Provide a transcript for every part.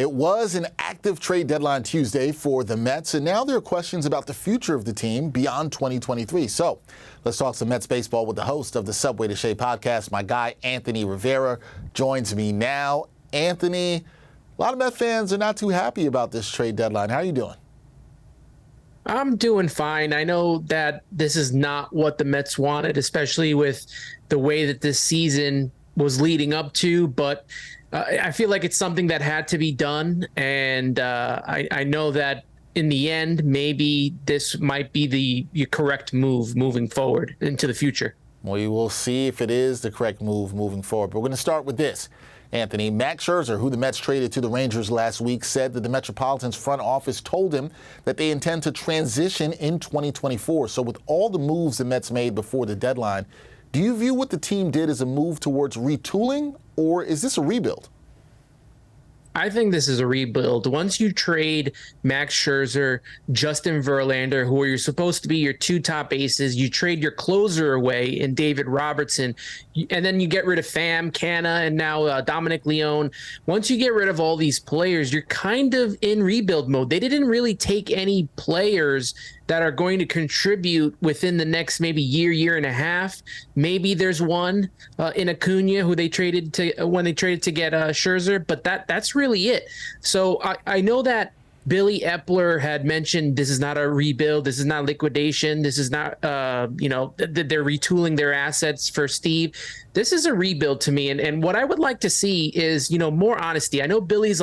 It was an active trade deadline Tuesday for the Mets, and now there are questions about the future of the team beyond 2023. So let's talk some Mets baseball with the host of the Subway to Shea podcast. My guy, Anthony Rivera, joins me now. Anthony, a lot of Mets fans are not too happy about this trade deadline. How are you doing? I'm doing fine. I know that this is not what the Mets wanted, especially with the way that this season was leading up to, but I feel like it's something that had to be done, and I know that in the end, maybe this might be the correct move moving forward into the future. We will see if it is the correct move moving forward. But we're going to start with this. Anthony, Max Scherzer, who the Mets traded to the Rangers last week, said that the Metropolitans front office told him that they intend to transition in 2024. So with all the moves the Mets made before the deadline, do you view what the team did as a move towards retooling, or is this a rebuild? I think this is a rebuild. Once you trade Max Scherzer, Justin Verlander, who are you're supposed to be your two top aces, you trade your closer away in David Robertson, and then you get rid of Pham, Canna, and now Dominic Leone. Once you get rid of all these players, you're kind of in rebuild mode. They didn't really take any players that are going to contribute within the next maybe year and a half. Maybe there's one in Acuna who they traded to when they traded to get Scherzer, but that's really it. So I know that Billy Epler had mentioned this is not a rebuild, this is not liquidation, this is not they're retooling their assets for Steve. This is a rebuild to me, and what I would like to see is more honesty. I know Billy's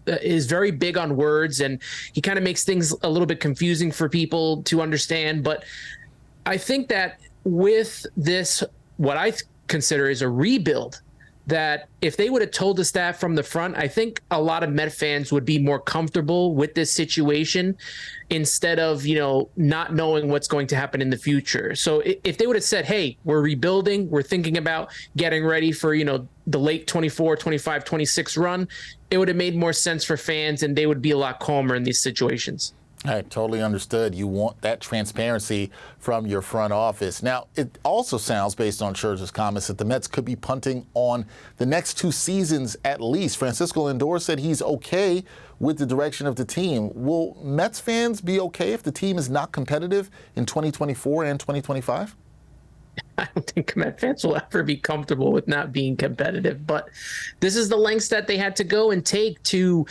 is very big on words, and he kind of makes things a little bit confusing for people to understand. But I think that with this, what I consider is a rebuild, that if they would have told us that from the front, I think a lot of Met fans would be more comfortable with this situation instead of, not knowing what's going to happen in the future. So if they would have said, hey, we're rebuilding, we're thinking about getting ready for, the late 24, 25, 26 run, it would have made more sense for fans and they would be a lot calmer in these situations. I totally understood. You want that transparency from your front office. Now, it also sounds, based on Scherzer's comments, that the Mets could be punting on the next two seasons at least. Francisco Lindor said he's okay with the direction of the team. Will Mets fans be okay if the team is not competitive in 2024 and 2025? I don't think Met fans will ever be comfortable with not being competitive, but this is the lengths that they had to go and take to,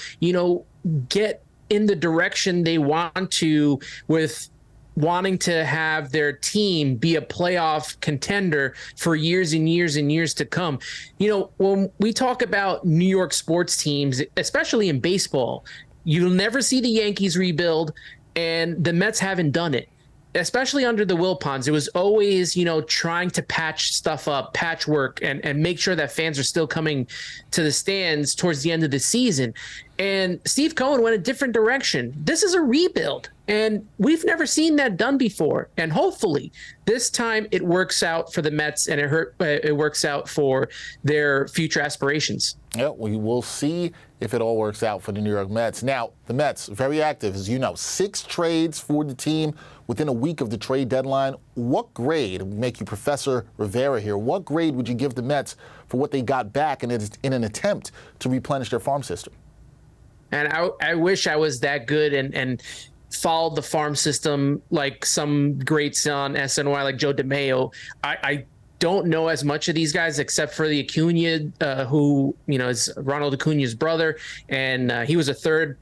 get in the direction they want to, with wanting to have their team be a playoff contender for years and years and years to come. When we talk about New York sports teams, especially in baseball, you'll never see the Yankees rebuild, and the Mets haven't done it. Especially under the Wilpons, it was always, trying to patch stuff up, patchwork, and make sure that fans are still coming to the stands towards the end of the season. And Steve Cohen went a different direction. This is a rebuild, and we've never seen that done before. And hopefully this time it works out for the Mets, and it works out for their future aspirations. Yeah, we will see if it all works out for the New York Mets. Now, the Mets, very active, as you know, 6 trades for the team within a week of the trade deadline. What grade, make you Professor Rivera here, what grade would you give the Mets for what they got back in an attempt to replenish their farm system? And I wish I was that good and followed the farm system like some greats on SNY like Joe DeMaio. I don't know as much of these guys except for the Acuna, who is Ronald Acuna's brother, and he was a third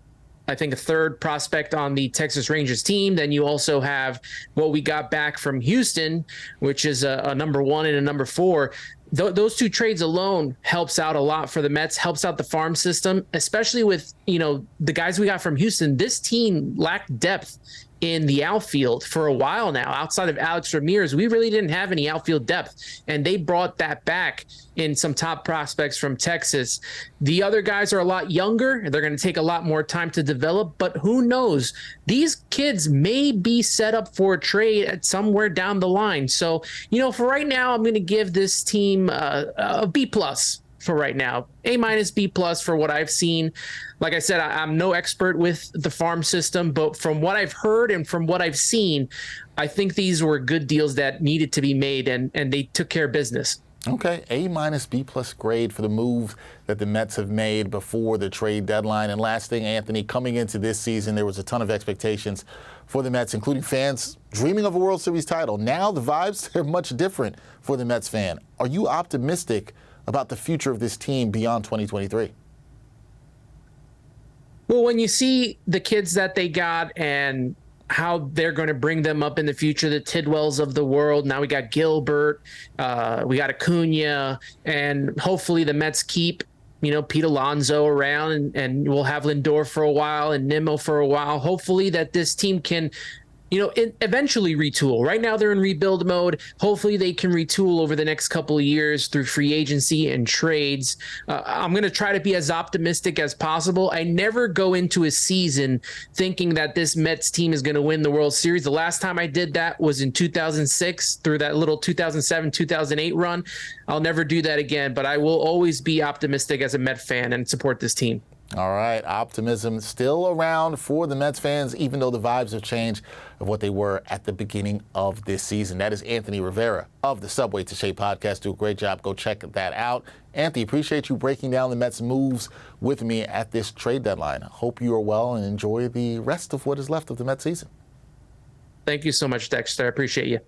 prospect on the Texas Rangers team. Then you also have what we got back from Houston, which is a number 1 and a number 4. Those 2 trades alone helps out a lot for the Mets, helps out the farm system, especially with, the guys we got from Houston. This team lacked depth in the outfield for a while now. Outside of Alex Ramirez, we really didn't have any outfield depth, and they brought that back in some top prospects from Texas. The other guys are a lot younger. They're going to take a lot more time to develop, but who knows? These kids may be set up for a trade at somewhere down the line. So, for right now, I'm going to give this team a B+ for right now. A-, B+ for what I've seen. Like I said, I'm no expert with the farm system, but from what I've heard and from what I've seen, I think these were good deals that needed to be made, and they took care of business. Okay, A-, B+ grade for the move that the Mets have made before the trade deadline. And last thing, Anthony, coming into this season, there was a ton of expectations for the Mets, including fans dreaming of a World Series title. Now the vibes are much different for the Mets fan. Are you optimistic about the future of this team beyond 2023? Well, when you see the kids that they got and how they're going to bring them up in the future, the Tidwells of the world. Now we got Gilbert, we got Acuna, and hopefully the Mets keep, Pete Alonso around, and we'll have Lindor for a while and Nimmo for a while. Hopefully that this team can, eventually retool. Right now they're in rebuild mode. Hopefully they can retool over the next couple of years through free agency and trades. I'm going to try to be as optimistic as possible. I never go into a season thinking that this Mets team is going to win the World Series. The last time I did that was in 2006 through that little 2007, 2008 run. I'll never do that again, but I will always be optimistic as a Met fan and support this team. All right, optimism still around for the Mets fans, even though the vibes have changed of what they were at the beginning of this season. That is Anthony Rivera of the Subway to Shea podcast. Do a great job. Go check that out. Anthony, appreciate you breaking down the Mets moves with me at this trade deadline. Hope you are well and enjoy the rest of what is left of the Mets season. Thank you so much, Dexter. I appreciate you.